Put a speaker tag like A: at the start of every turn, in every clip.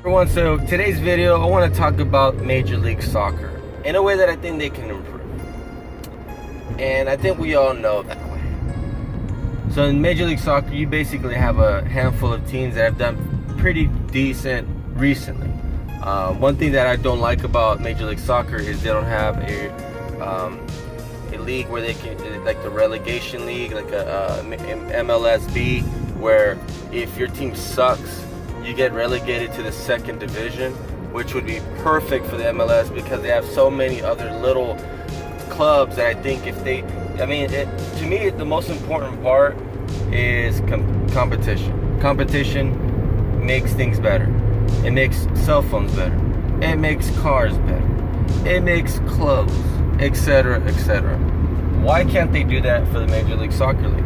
A: Everyone, so today's video, I want to talk about Major League Soccer in a way that I think they can improve. And I think we all know that way. So in Major League Soccer, you basically have a handful of teams that have done pretty decent recently. One thing that I don't like about Major League Soccer is they don't have a league where they can, like the relegation league, like a MLS B, where if your team sucks, you get relegated to the second division, which would be perfect for the MLS because they have so many other little clubs that I think if they, to me, the most important part is competition. Competition makes things better. It makes cell phones better. It makes cars better. It makes clothes, etc., etc. Why can't they do that for the Major League Soccer League?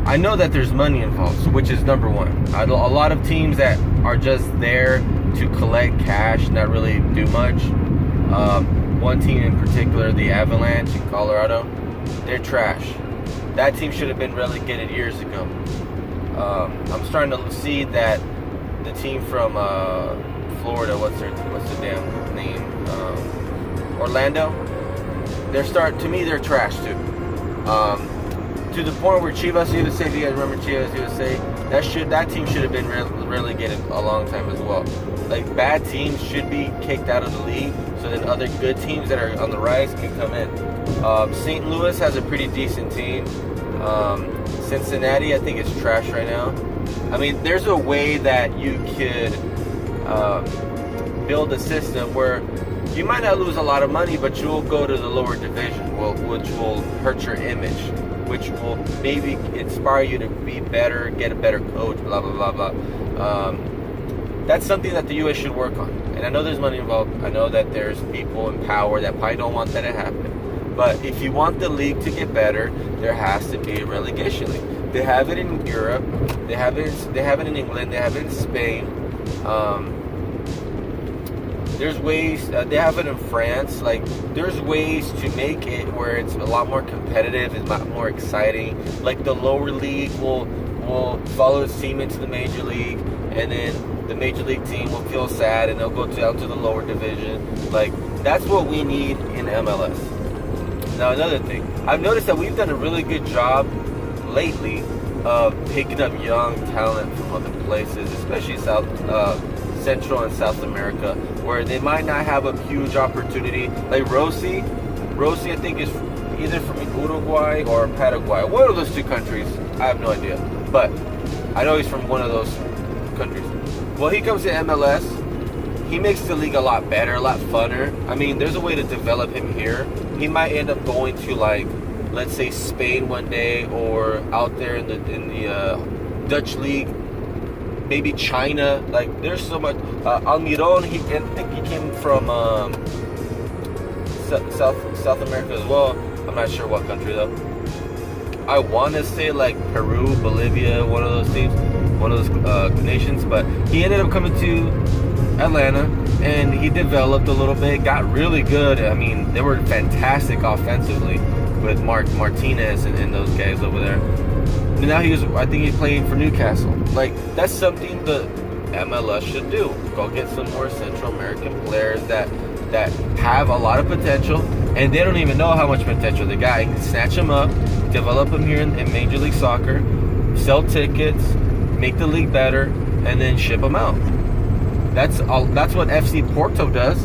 A: I know that there's money involved, which is number one. A lot of teams that are just there to collect cash, not really do much. One team in particular, the Avalanche in Colorado, they're trash. That team should have been relegated years ago. I'm starting to see that the team from Florida, what's the damn name? Orlando. To me, they're trash too. To the point where Chivas USA, if you guys remember Chivas USA, that team should have been relegated a long time as well. Like, bad teams should be kicked out of the league so that other good teams that are on the rise can come in. St. Louis has a pretty decent team. Cincinnati, I think, is trash right now. I mean, there's a way that you could build a system where you might not lose a lot of money, but you will go to the lower division, which will hurt your image, which will maybe inspire you to be better, get a better coach, blah, blah, blah, blah. That's something that the U.S. should work on. And I know there's money involved. I know that there's people in power that probably don't want that to happen. But if you want the league to get better, there has to be a relegation league. They have it in Europe. They have it in England. They have it in Spain. There's ways, they have it in France. Like, there's ways to make it where it's a lot more competitive, it's a lot more exciting. Like, the lower league will follow its team into the major league, and then the major league team will feel sad and they'll go down to the lower division. Like, that's what we need in MLS. Now, another thing, I've noticed that we've done a really good job lately of picking up young talent from other places, especially Central and South America, where they might not have a huge opportunity. Like Rossi, I think, is either from Uruguay or Paraguay. One of those two countries, I have no idea. But I know he's from one of those countries. Well, he comes to MLS, he makes the league a lot better, a lot funner. I mean, there's a way to develop him here. He might end up going to, like, let's say Spain one day, or out there in the Dutch league. Maybe China. Like, there's so much. Almiron, I think he came from South America as well. I'm not sure what country though. I want to say like Peru, Bolivia, one of those teams, one of those nations. But he ended up coming to Atlanta and he developed a little bit, got really good. I mean, they were fantastic offensively with Martinez and those guys over there. And now I think he's playing for Newcastle. Like, that's something the MLS should do. Go get some more Central American players that have a lot of potential, and they don't even know how much potential they got. You can snatch them up, develop them here in Major League Soccer, sell tickets, make the league better, and then ship them out. That's what FC Porto does.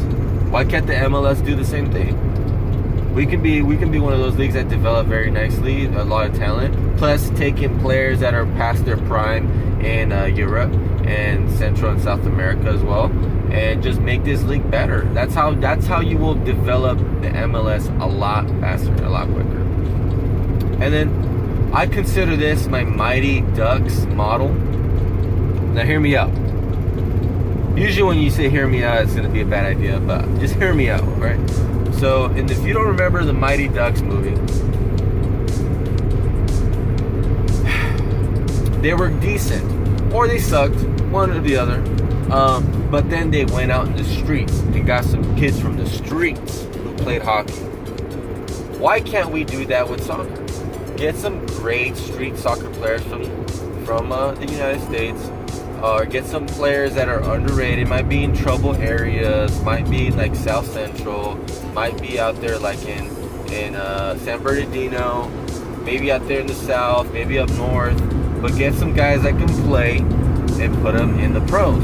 A: Why can't the MLS do the same thing? We can be one of those leagues that develop very nicely, a lot of talent, plus take in players that are past their prime in Europe and Central and South America as well, and just make this league better. That's how you will develop the MLS a lot faster, a lot quicker. And then I consider this my Mighty Ducks model. Now hear me out. Usually when you say hear me out, it's going to be a bad idea, but just hear me out, right? So, if you don't remember the Mighty Ducks movie, they were decent, or they sucked, one or the other. But then they went out in the streets and got some kids from the streets who played hockey. Why can't we do that with soccer? Get some great street soccer players from the United States, or get some players that are underrated. Might be in trouble areas, might be like South Central, might be out there like in San Bernardino, maybe out there in the South, maybe up north. But get some guys that can play and put them in the pros.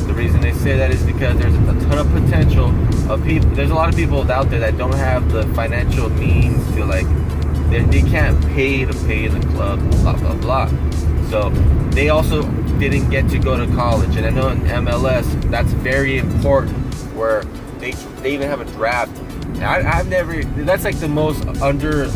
A: The reason they say that is because there's a ton of potential of people. There's a lot of people out there that don't have the financial means to like, they can't pay to pay the club, blah blah blah. So they also didn't get to go to college, and I know in MLS that's very important, where they even have a draft. I've never, that's like the most under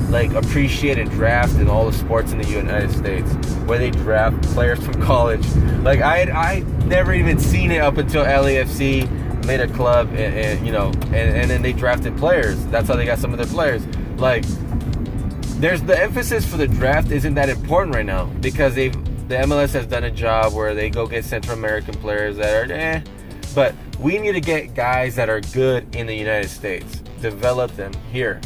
A: like appreciated draft in all the sports in the United States, where they draft players from college. Like I never even seen it up until LAFC made a club, and then they drafted players. That's how they got some of their players. Like, there's the emphasis for the draft isn't that important right now, because the MLS has done a job where they go get Central American players that are but we need to get guys that are good in the United States, develop them here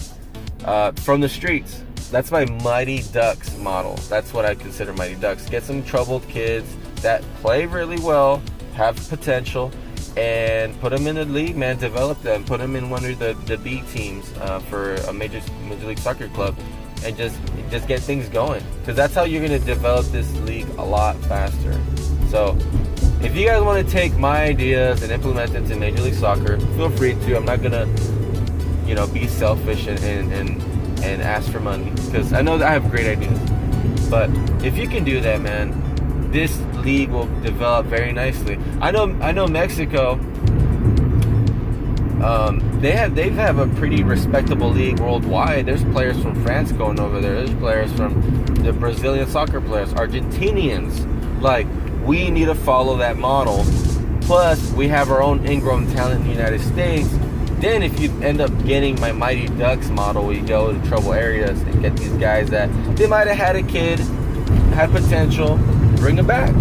A: from the streets. That's my Mighty Ducks model. That's what I consider Mighty Ducks. Get some troubled kids that play really well, have potential, and put them in the league, man. Develop them, put them in one of the B teams for a major league soccer club, and just get things going, because that's how you're going to develop this league a lot faster. So if you guys want to take my ideas and implement them to Major League Soccer, feel free to. I'm not going to be selfish and ask for money, because I know that I have great ideas. But if you can do that, man, this league will develop very nicely. I know Mexico, they have a pretty respectable league worldwide. There's players from France going over there. There's players from the Brazilian soccer players, Argentinians. Like, we need to follow that model. Plus, we have our own ingrown talent in the United States. Then if you end up getting my Mighty Ducks model, where you go to trouble areas and get these guys that they might have had a kid, had potential, bring them back.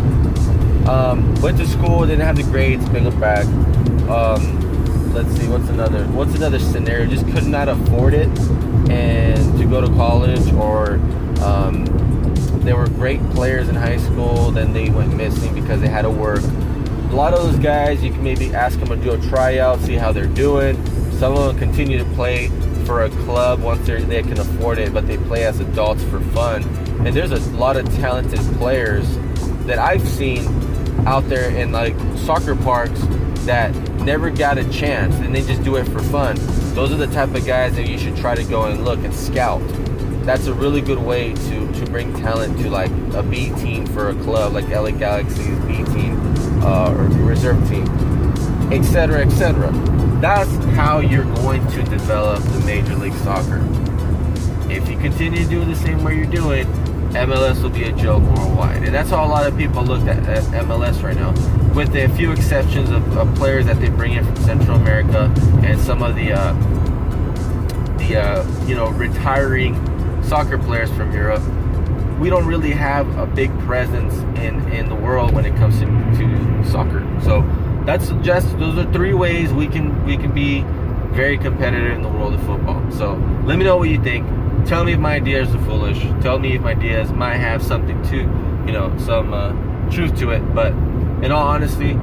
A: Went to school, didn't have the grades, bring them back. Let's see, what's another scenario? Just could not afford it and to go to college, or they were great players in high school, then they went missing because they had to work. A lot of those guys, you can maybe ask them to do a tryout, see how they're doing. Some of them continue to play for a club once they can afford it, but they play as adults for fun. And there's a lot of talented players that I've seen out there in like soccer parks that never got a chance, and they just do it for fun. Those are the type of guys that you should try to go and look and scout. That's a really good way to bring talent to like a B team for a club, like LA Galaxy's B team or reserve team, etc., etc. That's how you're going to develop the Major League Soccer. If you continue to do the same way you're doing, MLS will be a joke worldwide. And that's how a lot of people look at MLS right now, with a few exceptions of players that they bring in from Central America and some of the retiring soccer players from Europe. We don't really have a big presence in the world when it comes to soccer. So those are three ways we can be very competitive in the world of football. So let me know what you think. Tell me if my ideas are foolish. Tell me if my ideas might have something to, some truth to it. But in all honesty,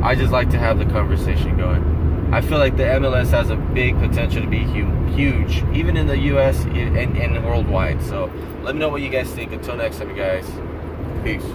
A: I just like to have the conversation going. I feel like the MLS has a big potential to be huge, even in the US and worldwide. So let me know what you guys think. Until next time, you guys. Peace.